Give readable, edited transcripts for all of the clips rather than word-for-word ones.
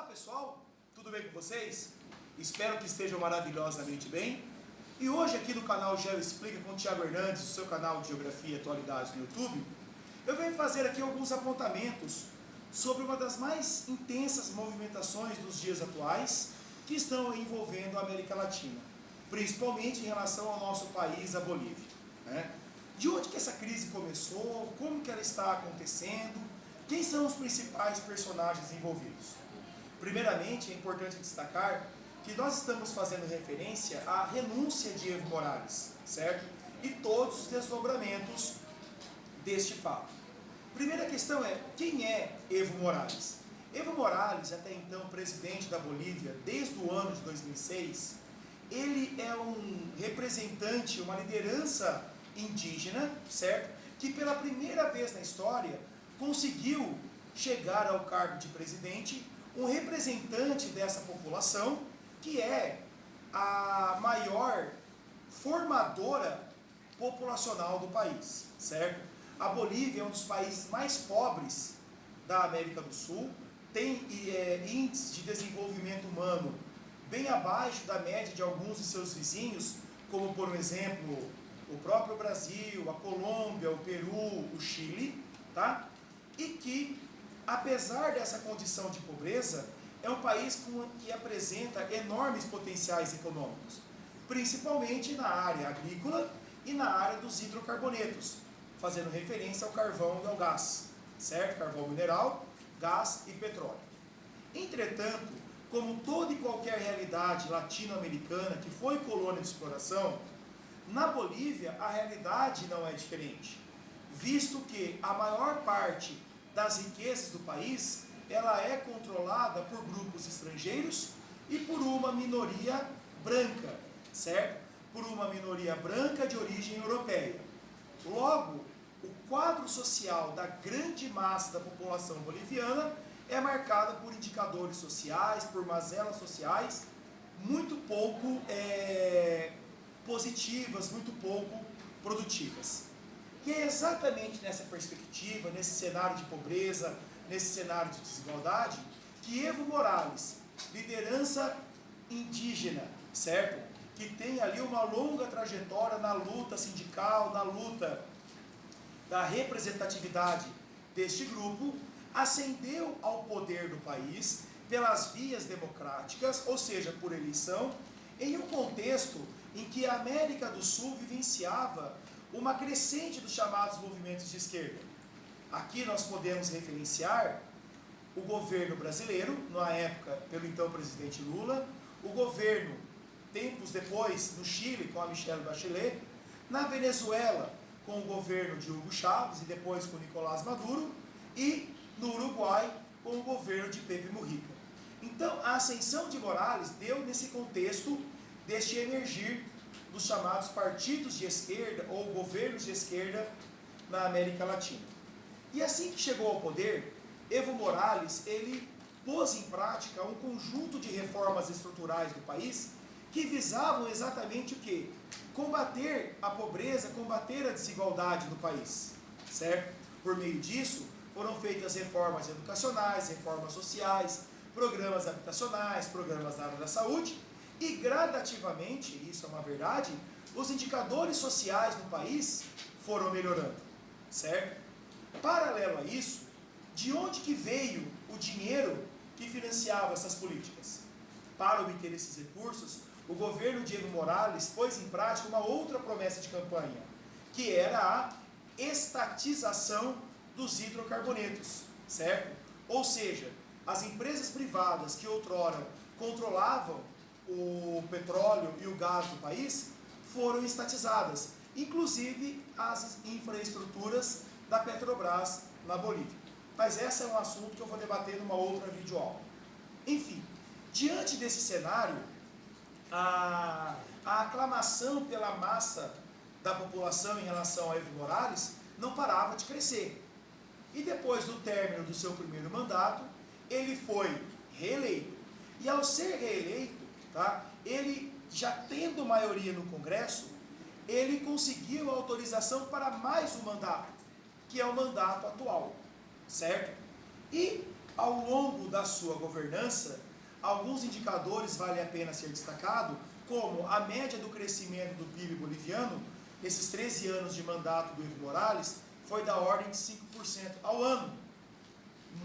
pessoal, tudo bem com vocês? Espero que estejam maravilhosamente bem. E hoje aqui no canal Geo Explica com o Thiago Hernandes, o seu canal de Geografia e Atualidades no YouTube, eu venho fazer aqui alguns apontamentos sobre uma das mais intensas movimentações dos dias atuais que estão envolvendo a América Latina, principalmente em relação ao nosso país, a Bolívia, né? De onde que essa crise começou, como que ela está acontecendo, quem são os principais personagens envolvidos? Primeiramente, é importante destacar que nós estamos fazendo referência à renúncia de Evo Morales, certo? E todos os desdobramentos deste fato. Primeira questão é, quem é Evo Morales? Evo Morales, até então presidente da Bolívia, desde o ano de 2006, ele é um representante, uma liderança indígena, certo? Que pela primeira vez na história conseguiu chegar ao cargo de presidente um representante dessa população, que é a maior formadora populacional do país, certo? A Bolívia é um dos países mais pobres da América do Sul, tem índice de desenvolvimento humano bem abaixo da média de alguns de seus vizinhos, como por exemplo o próprio Brasil, a Colômbia, o Peru, o Chile, tá? E que, apesar dessa condição de pobreza, é um país que apresenta enormes potenciais econômicos, principalmente na área agrícola e na área dos hidrocarbonetos, fazendo referência ao carvão e ao gás, certo? Carvão mineral, gás e petróleo. Entretanto, como toda e qualquer realidade latino-americana que foi colônia de exploração, na Bolívia a realidade não é diferente, visto que a maior parte das riquezas do país, ela é controlada por grupos estrangeiros e por uma minoria branca, certo? Por uma minoria branca de origem europeia. Logo, o quadro social da grande massa da população boliviana é marcada por indicadores sociais, por mazelas sociais muito pouco positivas, muito pouco produtivas. E é exatamente nessa perspectiva, nesse cenário de pobreza, nesse cenário de desigualdade, que Evo Morales, liderança indígena, certo? Que tem ali uma longa trajetória na luta sindical, na luta da representatividade deste grupo, ascendeu ao poder do país pelas vias democráticas, ou seja, por eleição, em um contexto em que a América do Sul vivenciava uma crescente dos chamados movimentos de esquerda. Aqui nós podemos referenciar o governo brasileiro, na época pelo então presidente Lula, o governo, tempos depois, no Chile, com a Michelle Bachelet, na Venezuela, com o governo de Hugo Chávez e depois com Nicolás Maduro, e no Uruguai, com o governo de Pepe Mujica. Então, a ascensão de Morales deu nesse contexto deste emergir dos chamados partidos de esquerda ou governos de esquerda na América Latina. E assim que chegou ao poder, Evo Morales, ele pôs em prática um conjunto de reformas estruturais do país que visavam exatamente o quê? Combater a pobreza, combater a desigualdade no país, certo? Por meio disso, foram feitas reformas educacionais, reformas sociais, programas habitacionais, programas na área da saúde, e gradativamente, isso é uma verdade, os indicadores sociais no país foram melhorando, certo? Paralelo a isso, de onde que veio o dinheiro que financiava essas políticas? Para obter esses recursos, o governo de Evo Morales pôs em prática uma outra promessa de campanha, que era a estatização dos hidrocarbonetos, certo? Ou seja, as empresas privadas que outrora controlavam o petróleo e o gás do país foram estatizadas, inclusive as infraestruturas da Petrobras na Bolívia. Mas esse é um assunto que eu vou debater numa outra videoaula. Enfim, diante desse cenário, a aclamação pela massa da população em relação a Evo Morales não parava de crescer. E depois do término do seu primeiro mandato, ele foi reeleito. E ao ser reeleito, tá, ele já tendo maioria no Congresso, ele conseguiu a autorização para mais um mandato, que é o mandato atual, certo? E ao longo da sua governança, alguns indicadores valem a pena ser destacado, como a média do crescimento do PIB boliviano, nesses 13 anos de mandato do Evo Morales, foi da ordem de 5% ao ano.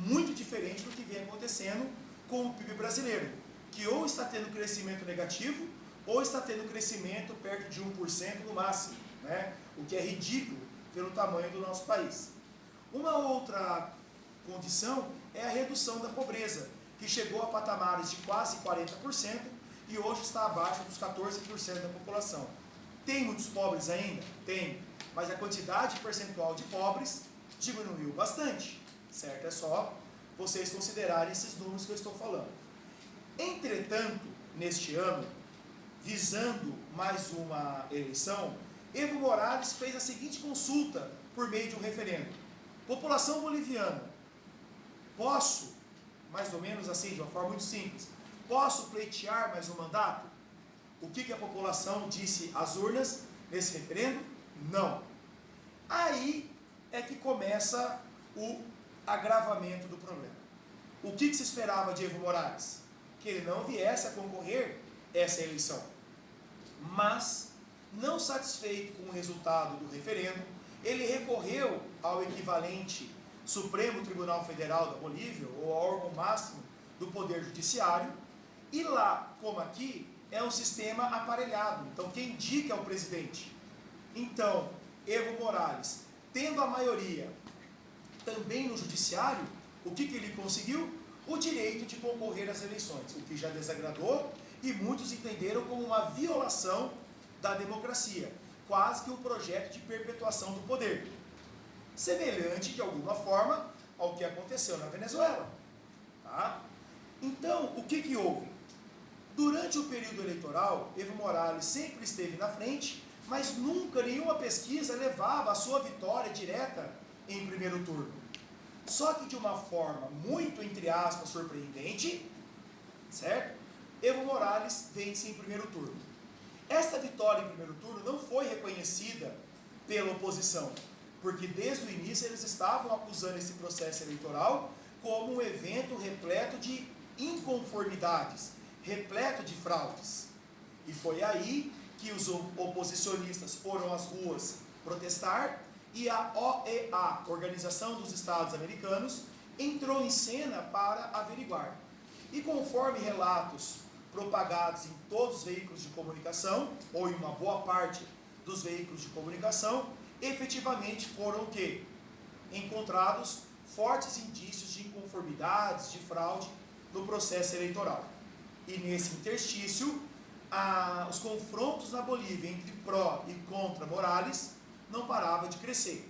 Muito diferente do que vem acontecendo com o PIB brasileiro, que ou está tendo crescimento negativo, ou está tendo crescimento perto de 1% no máximo, né? O que é ridículo pelo tamanho do nosso país. Uma outra condição é a redução da pobreza, que chegou a patamares de quase 40% e hoje está abaixo dos 14% da população. Tem muitos pobres ainda? Tem, mas a quantidade percentual de pobres diminuiu bastante, certo? É só vocês considerarem esses números que eu estou falando. Entretanto, neste ano, visando mais uma eleição, Evo Morales fez a seguinte consulta por meio de um referendo: população boliviana, posso, mais ou menos assim, de uma forma muito simples, posso pleitear mais um mandato? O que a população disse às urnas nesse referendo? Não. Aí é que começa o agravamento do problema. O que se esperava de Evo Morales? Que ele não viesse a concorrer essa eleição. Mas, não satisfeito com o resultado do referendo, ele recorreu ao equivalente Supremo Tribunal Federal da Bolívia, ou ao órgão máximo do Poder Judiciário, e lá, como aqui, é um sistema aparelhado. Então, quem indica é o presidente. Então, Evo Morales, tendo a maioria também no judiciário, o que ele conseguiu? O direito de concorrer às eleições, o que já desagradou e muitos entenderam como uma violação da democracia, quase que um projeto de perpetuação do poder, semelhante de alguma forma ao que aconteceu na Venezuela. Tá? Então, o que houve? Durante o período eleitoral, Evo Morales sempre esteve na frente, mas nunca nenhuma pesquisa levava a sua vitória direta em primeiro turno. Só que de uma forma muito, entre aspas, surpreendente, certo? Evo Morales vence em primeiro turno. Esta vitória em primeiro turno não foi reconhecida pela oposição, porque desde o início eles estavam acusando esse processo eleitoral como um evento repleto de inconformidades, repleto de fraudes. E foi aí que os oposicionistas foram às ruas protestar e a OEA, Organização dos Estados Americanos, entrou em cena para averiguar. E conforme relatos propagados em todos os veículos de comunicação, ou em uma boa parte dos veículos de comunicação, efetivamente foram o quê? Encontrados fortes indícios de inconformidades, de fraude no processo eleitoral. E nesse interstício, os confrontos na Bolívia entre pró e contra Morales não paravam de crescer.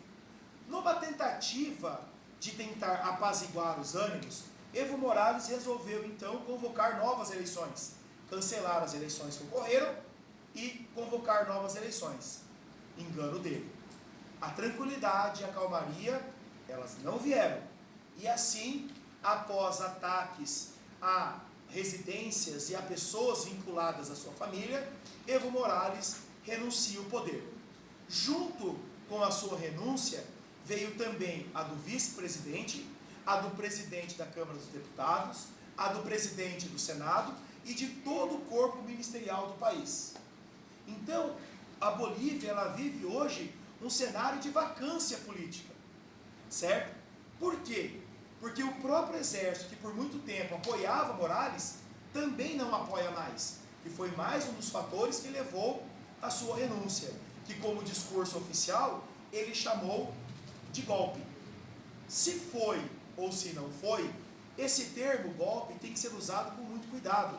Numa tentativa de tentar apaziguar os ânimos, Evo Morales resolveu então convocar novas eleições, cancelar as eleições que ocorreram e convocar novas eleições. Engano dele. A tranquilidade e a calmaria, elas não vieram. E assim, após ataques a residências e a pessoas vinculadas à sua família, Evo Morales renuncia ao poder. Junto com a sua renúncia, veio também a do vice-presidente, a do presidente da Câmara dos Deputados, a do presidente do Senado e de todo o corpo ministerial do país. Então, a Bolívia, ela vive hoje um cenário de vacância política, certo? Por quê? Porque o próprio exército, que por muito tempo apoiava Morales, também não apoia mais. E foi mais um dos fatores que levou à sua renúncia, que como discurso oficial, ele chamou de golpe. Se foi ou se não foi, esse termo golpe tem que ser usado com muito cuidado,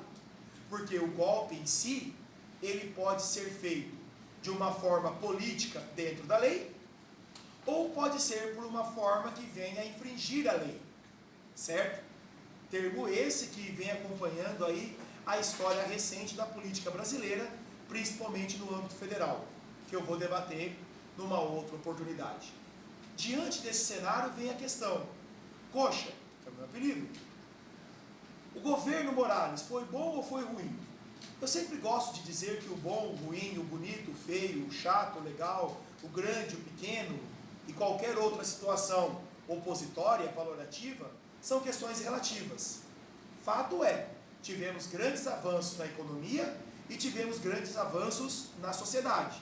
porque o golpe em si, ele pode ser feito de uma forma política dentro da lei, ou pode ser por uma forma que venha a infringir a lei, certo? Termo esse que vem acompanhando aí a história recente da política brasileira, principalmente no âmbito federal, que eu vou debater numa outra oportunidade. Diante desse cenário vem a questão, Coxa, que é o meu apelido, o governo Morales foi bom ou foi ruim? Eu sempre gosto de dizer que o bom, o ruim, o bonito, o feio, o chato, o legal, o grande, o pequeno e qualquer outra situação opositória, valorativa, são questões relativas. Fato é, tivemos grandes avanços na economia e tivemos grandes avanços na sociedade.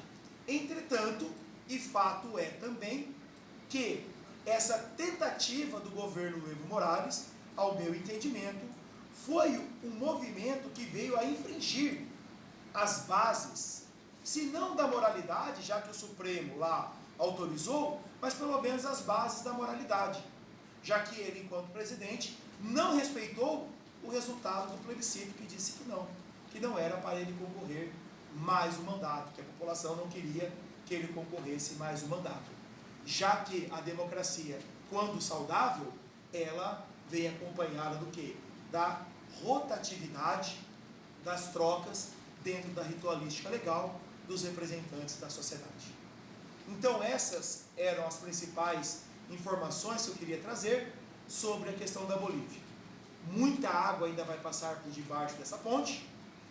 Entretanto, e fato é também que essa tentativa do governo Evo Morales, ao meu entendimento, foi um movimento que veio a infringir as bases, se não da moralidade, já que o Supremo lá autorizou, mas pelo menos as bases da moralidade, já que ele, enquanto presidente, não respeitou o resultado do plebiscito que disse que não era para ele concorrer mais um mandato, que a população não queria que ele concorresse mais um mandato. Já que a democracia, quando saudável, ela vem acompanhada do quê? Da rotatividade das trocas dentro da ritualística legal dos representantes da sociedade. Então essas eram as principais informações que eu queria trazer sobre a questão da Bolívia. Muita água ainda vai passar por debaixo dessa ponte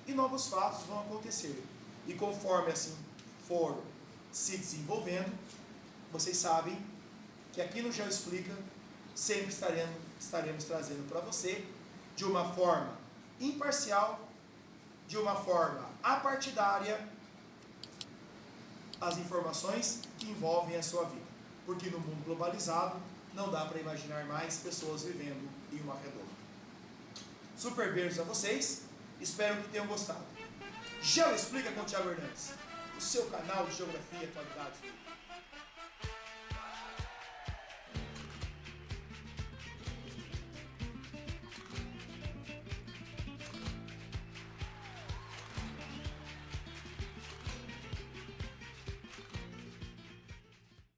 e novos fatos vão acontecer. E conforme assim for se desenvolvendo, vocês sabem que aqui no Geoexplica sempre estaremos trazendo para você, de uma forma imparcial, de uma forma apartidária, as informações que envolvem a sua vida. Porque no mundo globalizado não dá para imaginar mais pessoas vivendo em uma redoma. Super beijos a vocês, espero que tenham gostado. Geoexplica com o Thiago Hernandes, o seu canal de geografia e atualidade.